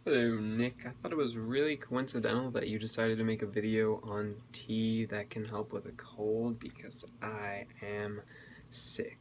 Hello, Nick. I thought it was really coincidental that you decided to make a video on tea that can help with a cold because I am sick.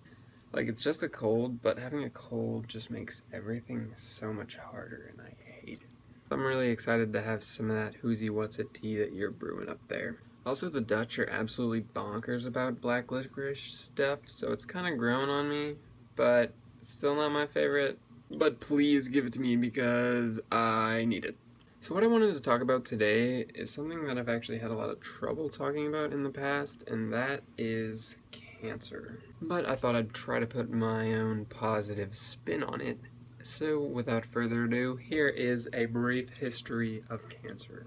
Like, it's just a cold, but having a cold just makes everything so much harder, and I hate it. I'm really excited to have some of that Whoozy What's It tea that you're brewing up there. Also, the Dutch are absolutely bonkers about black licorice stuff, so it's kind of growing on me, but still not my favorite. But please give it to me because I need it. So what I wanted to talk about today is something that I've actually had a lot of trouble talking about in the past, and that is cancer. But I thought I'd try to put my own positive spin on it. So without further ado, here is a brief history of cancer.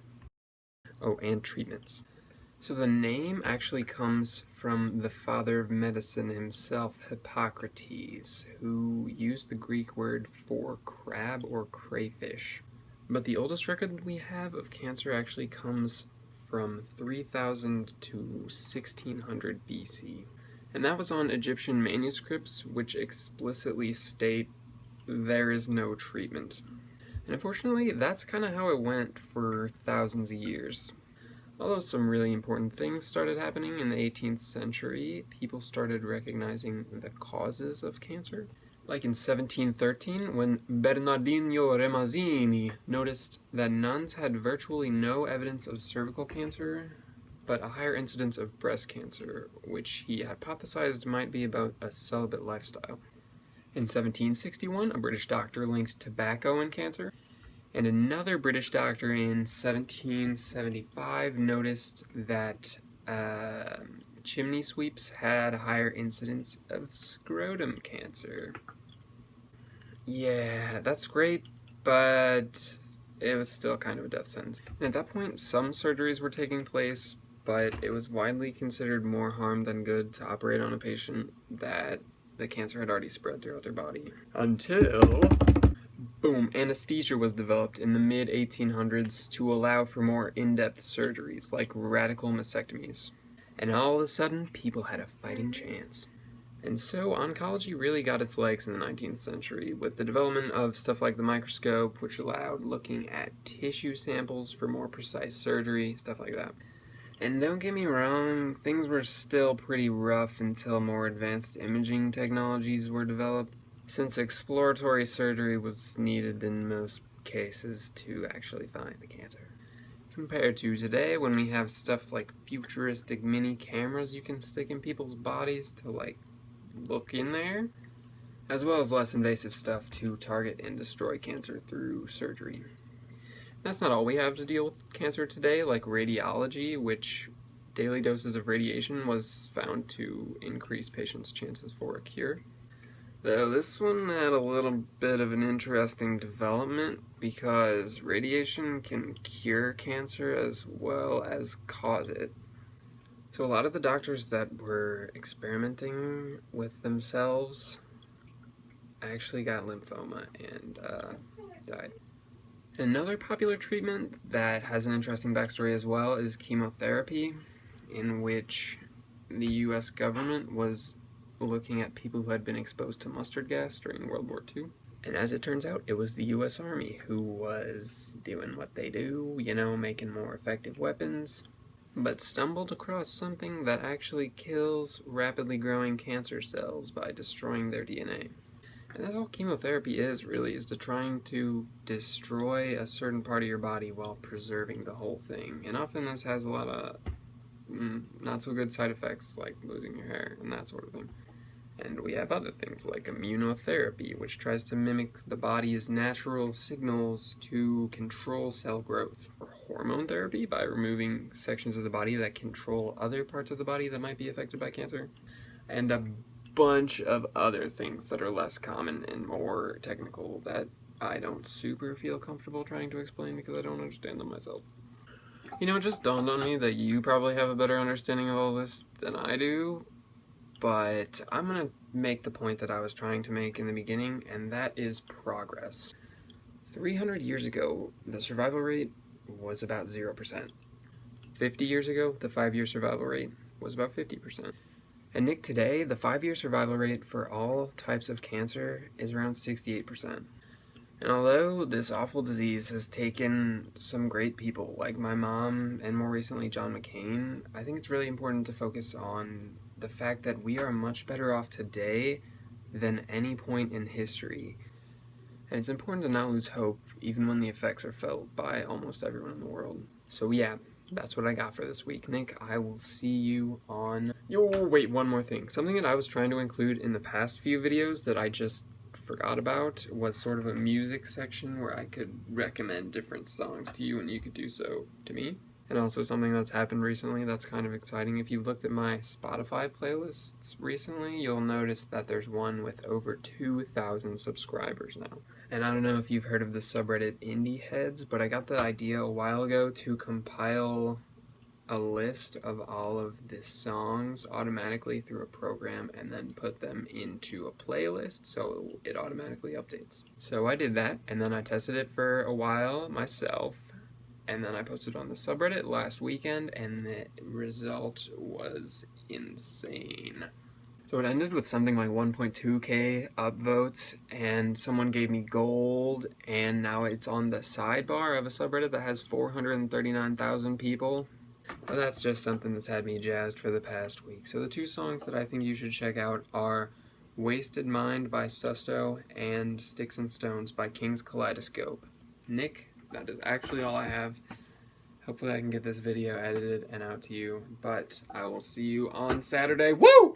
Oh, and treatments. So the name actually comes from the father of medicine himself, Hippocrates, who used the Greek word for crab or crayfish. But the oldest record we have of cancer actually comes from 3000 to 1600 BC. And that was on Egyptian manuscripts, which explicitly state there is no treatment. And unfortunately, that's kind of how it went for thousands of years. Although some really important things started happening in the 18th century, people started recognizing the causes of cancer. Like in 1713, when Bernardino Remazzini noticed that nuns had virtually no evidence of cervical cancer, but a higher incidence of breast cancer, which he hypothesized might be about a celibate lifestyle. In 1761, a British doctor linked tobacco and cancer, and another British doctor in 1775 noticed that chimney sweeps had a higher incidence of scrotum cancer. Yeah, that's great, but it was still kind of a death sentence. And at that point, some surgeries were taking place, but it was widely considered more harm than good to operate on a patient that the cancer had already spread throughout their body. Until boom, anesthesia was developed in the mid-1800s to allow for more in-depth surgeries, like radical mastectomies. And all of a sudden, people had a fighting chance. And so oncology really got its legs in the 19th century with the development of stuff like the microscope, which allowed looking at tissue samples for more precise surgery, stuff like that. And don't get me wrong, things were still pretty rough until more advanced imaging technologies were developed, since exploratory surgery was needed in most cases to actually find the cancer. Compared to today, when we have stuff like futuristic mini cameras you can stick in people's bodies to, like, look in there, as well as less invasive stuff to target and destroy cancer through surgery. That's not all we have to deal with cancer today, like radiology, which daily doses of radiation was found to increase patients' chances for a cure. Though this one had a little bit of an interesting development because radiation can cure cancer as well as cause it. So a lot of the doctors that were experimenting with themselves actually got lymphoma and died. Another popular treatment that has an interesting backstory as well is chemotherapy, in which the US government was looking at people who had been exposed to mustard gas during World War II. And as it turns out, it was the US Army who was doing what they do, making more effective weapons, but stumbled across something that actually kills rapidly growing cancer cells by destroying their DNA. And that's all chemotherapy is, really, is to trying to destroy a certain part of your body while preserving the whole thing. And often this has a lot of not so good side effects, like losing your hair and that sort of thing. And we have other things like immunotherapy, which tries to mimic the body's natural signals to control cell growth. Or hormone therapy, by removing sections of the body that control other parts of the body that might be affected by cancer. And a bunch of other things that are less common and more technical that I don't super feel comfortable trying to explain because I don't understand them myself. It just dawned on me that you probably have a better understanding of all this than I do, but I'm going to make the point that I was trying to make in the beginning, and that is progress. 300 years ago, the survival rate was about 0%. 50 years ago, the 5-year survival rate was about 50%. And Nick, today, the 5-year survival rate for all types of cancer is around 68%. And although this awful disease has taken some great people, like my mom and more recently John McCain, I think it's really important to focus on the fact that we are much better off today than any point in history. And it's important to not lose hope, even when the effects are felt by almost everyone in the world. So yeah, that's what I got for this week, Nick. I will see you on... Yo, wait, one more thing. Something that I was trying to include in the past few videos that I just forgot about was sort of a music section where I could recommend different songs to you and you could do so to me. And also something that's happened recently that's kind of exciting. If you've looked at my Spotify playlists recently, you'll notice that there's one with over 2,000 subscribers now. And I don't know if you've heard of the subreddit Indie Heads, but I got the idea a while ago to compile a list of all of the songs automatically through a program and then put them into a playlist so it automatically updates. So I did that, and then I tested it for a while myself, and then I posted on the subreddit last weekend, and the result was insane. So it ended with something like 1.2k upvotes, and someone gave me gold, and now it's on the sidebar of a subreddit that has 439,000 people. But that's just something that's had me jazzed for the past week. So the two songs that I think you should check out are Wasted Mind by Susto and Sticks and Stones by King's Kaleidoscope. Nick, that is actually all I have. Hopefully I can get this video edited and out to you, but I will see you on Saturday. Woo!